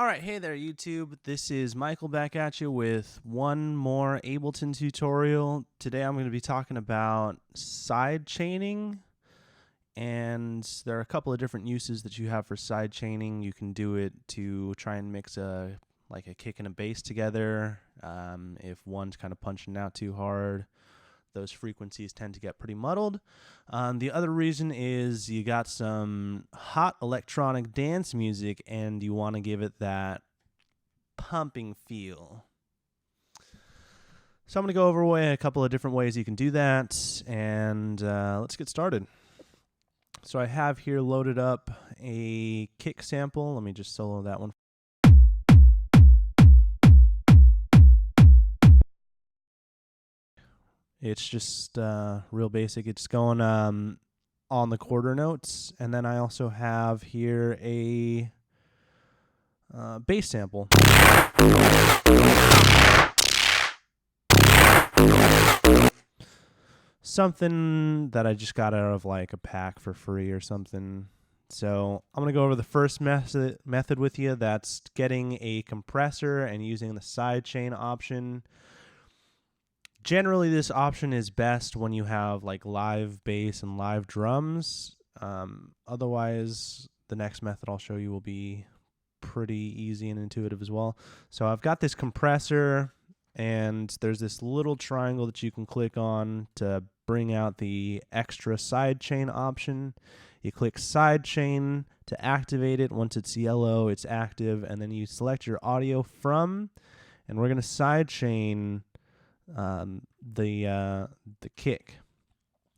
All right, hey there, YouTube. This is Michael back at you with one more Ableton tutorial. Today I'm going to be talking about side chaining, and there are a couple of different uses that you have for side chaining. You can do it to try and mix a kick and a bass together. If one's kind of punching out too hard, those frequencies tend to get pretty muddled. The other reason is you got some hot electronic dance music and you want to give it that pumping feel. So I'm going to go over a couple of different ways you can do that, and let's get started. So I have here loaded up a kick sample. Let me just solo that one. It's just real basic. It's going on the quarter notes. And then I also have here a bass sample. Something that I just got out of like a pack for free or something. So I'm going to go over the first method with you. That's getting a compressor and using the sidechain option. Generally, this option is best when you have like live bass and live drums. Otherwise, the next method I'll show you will be pretty easy and intuitive as well. So I've got this compressor, and there's this little triangle that you can click on to bring out the extra sidechain option. You click sidechain to activate it. Once it's yellow, it's active, and then you select your audio from, and we're going to sidechain the kick.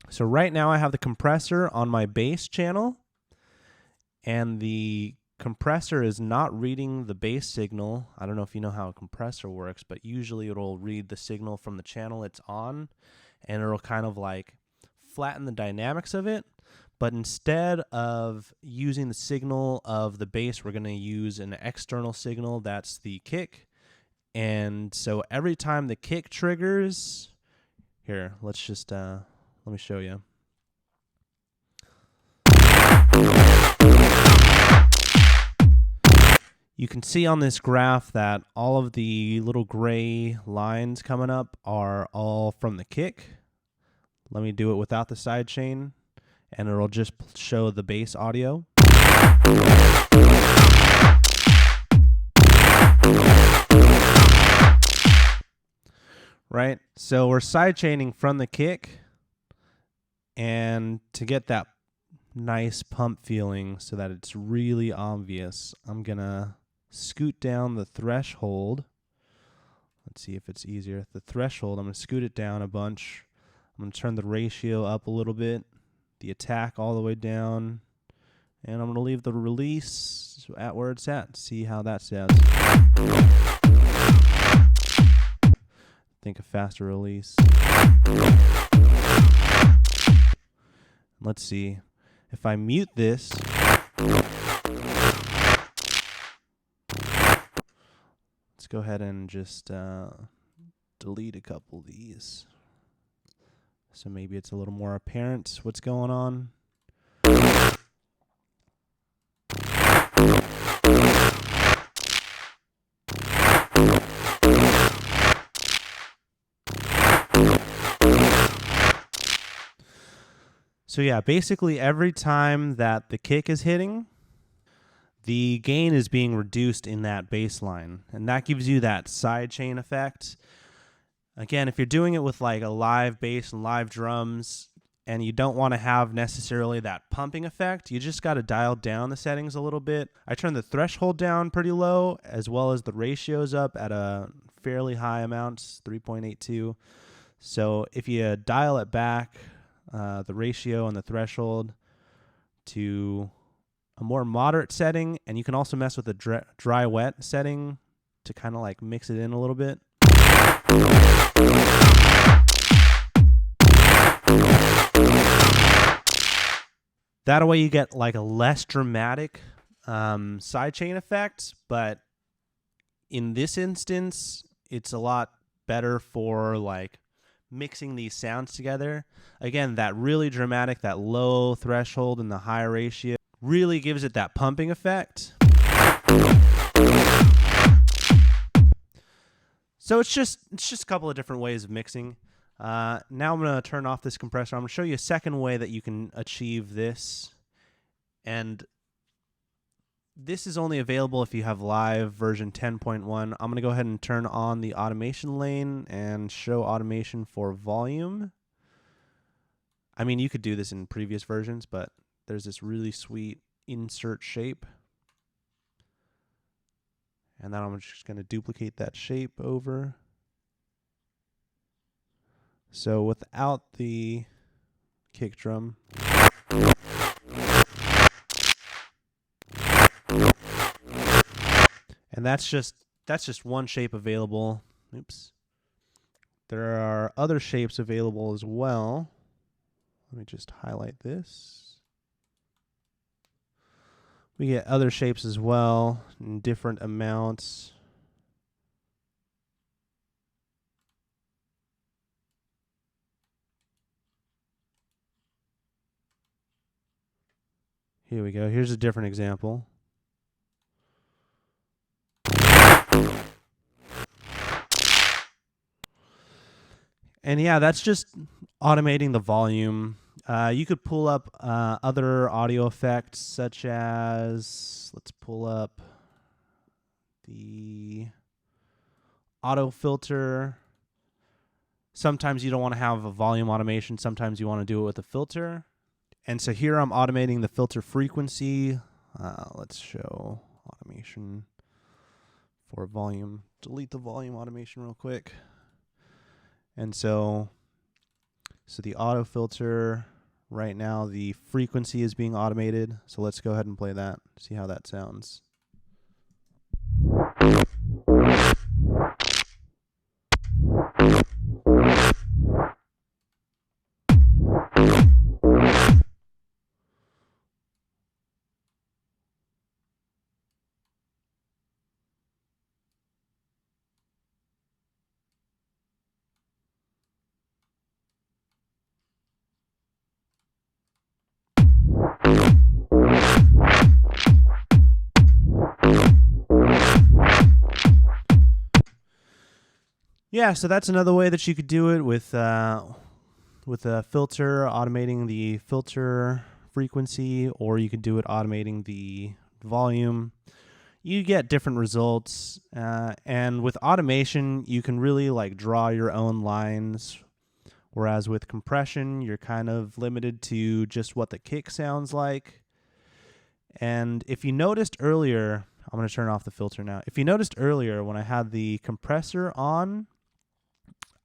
So right now I have the compressor on my bass channel, and the compressor is not reading the bass signal. I don't know if you know how a compressor works, but usually it'll read the signal from the channel it's on, and it'll kind of like flatten the dynamics of it. But instead of using the signal of the bass, we're going to use an external signal. That's the kick. And so every time the kick triggers, here, let's just, let me show you. You can see on this graph that all of the little gray lines coming up are all from the kick. Let me do it without the sidechain, and it'll just show the bass audio. Right? So we're sidechaining from the kick, and to get that nice pump feeling so that it's really obvious, I'm going to scoot down the threshold. Let's see if it's easier. The threshold, I'm going to scoot it down a bunch. I'm going to turn the ratio up a little bit, the attack all the way down, and I'm going to leave the release at where it's at. See how that sounds. Think a faster release. Let's see. If I mute this, let's go ahead and just delete a couple of these. So maybe it's a little more apparent what's going on. So yeah, basically every time that the kick is hitting, the gain is being reduced in that bass line, and that gives you that sidechain effect. Again, if you're doing it with like a live bass and live drums, and you don't want to have necessarily that pumping effect, you just got to dial down the settings a little bit. I turn the threshold down pretty low, as well as the ratios up at a fairly high amount, 3.82. So if you dial it back, the ratio and the threshold to a more moderate setting, and you can also mess with the dry wet setting to kind of like mix it in a little bit. That way you get like a less dramatic sidechain effect, but in this instance it's a lot better for like mixing these sounds together. Again, that really dramatic, that low threshold and the high ratio really gives it that pumping effect. So it's just a couple of different ways of mixing. Now I'm going to turn off this compressor. I'm going to show you a second way that you can achieve this. And this is only available if you have live version 10.1. I'm going to go ahead and turn on the automation lane and show automation for volume. I mean, you could do this in previous versions, but there's this really sweet insert shape. And then I'm just going to duplicate that shape over. So without the kick drum. And that's just one shape available. Oops. There are other shapes available as well. Let me just highlight this. We get other shapes as well in different amounts. Here we go. Here's a different example. And yeah, that's just automating the volume. You could pull up other audio effects such as, let's pull up the auto filter. Sometimes you don't want to have a volume automation. Sometimes you want to do it with a filter. And so here I'm automating the filter frequency. Let's show automation for volume. Delete the volume automation real quick. And so the auto filter, right now the frequency is being automated. So let's go ahead and play that, see how that sounds. Yeah, so that's another way that you could do it with a filter, automating the filter frequency, or you could do it automating the volume. You get different results, and with automation, you can really like draw your own lines, whereas with compression, you're kind of limited to just what the kick sounds like. And if you noticed earlier, I'm going to turn off the filter now. If you noticed earlier when I had the compressor on,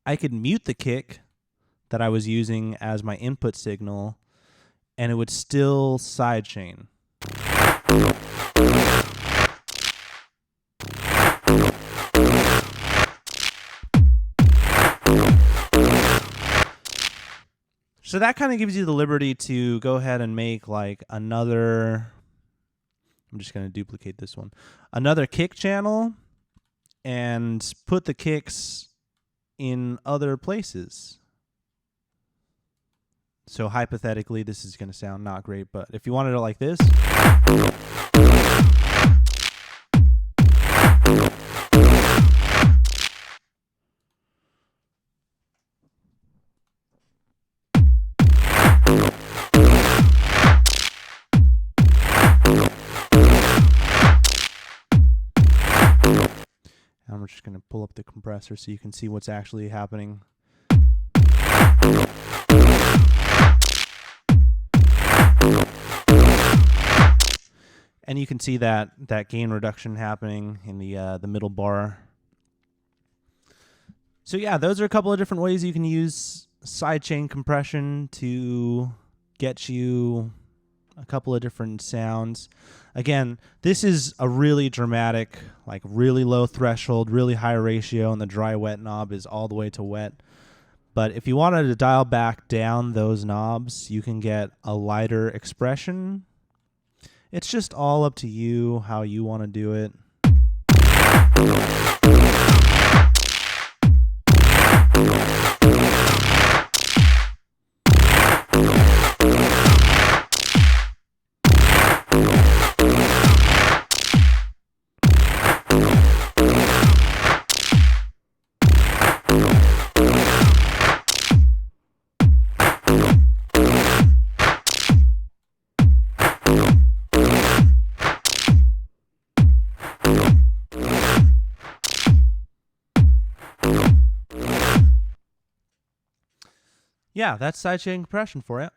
I could mute the kick that I was using as my input signal, and it would still sidechain. So that kind of gives you the liberty to go ahead and make like another, I'm just going to duplicate this one, another kick channel and put the kicks in other places. So hypothetically, this is going to sound not great, but if you wanted it like this, I'm just going to pull up the compressor so you can see what's actually happening. And you can see that gain reduction happening in the middle bar. So yeah, those are a couple of different ways you can use sidechain compression to get you a couple of different sounds. Again, this is a really dramatic, like really low threshold, really high ratio, and the dry wet knob is all the way to wet. But if you wanted to dial back down those knobs, you can get a lighter expression. It's just all up to you how you want to do it. Yeah, that's sidechain compression for you.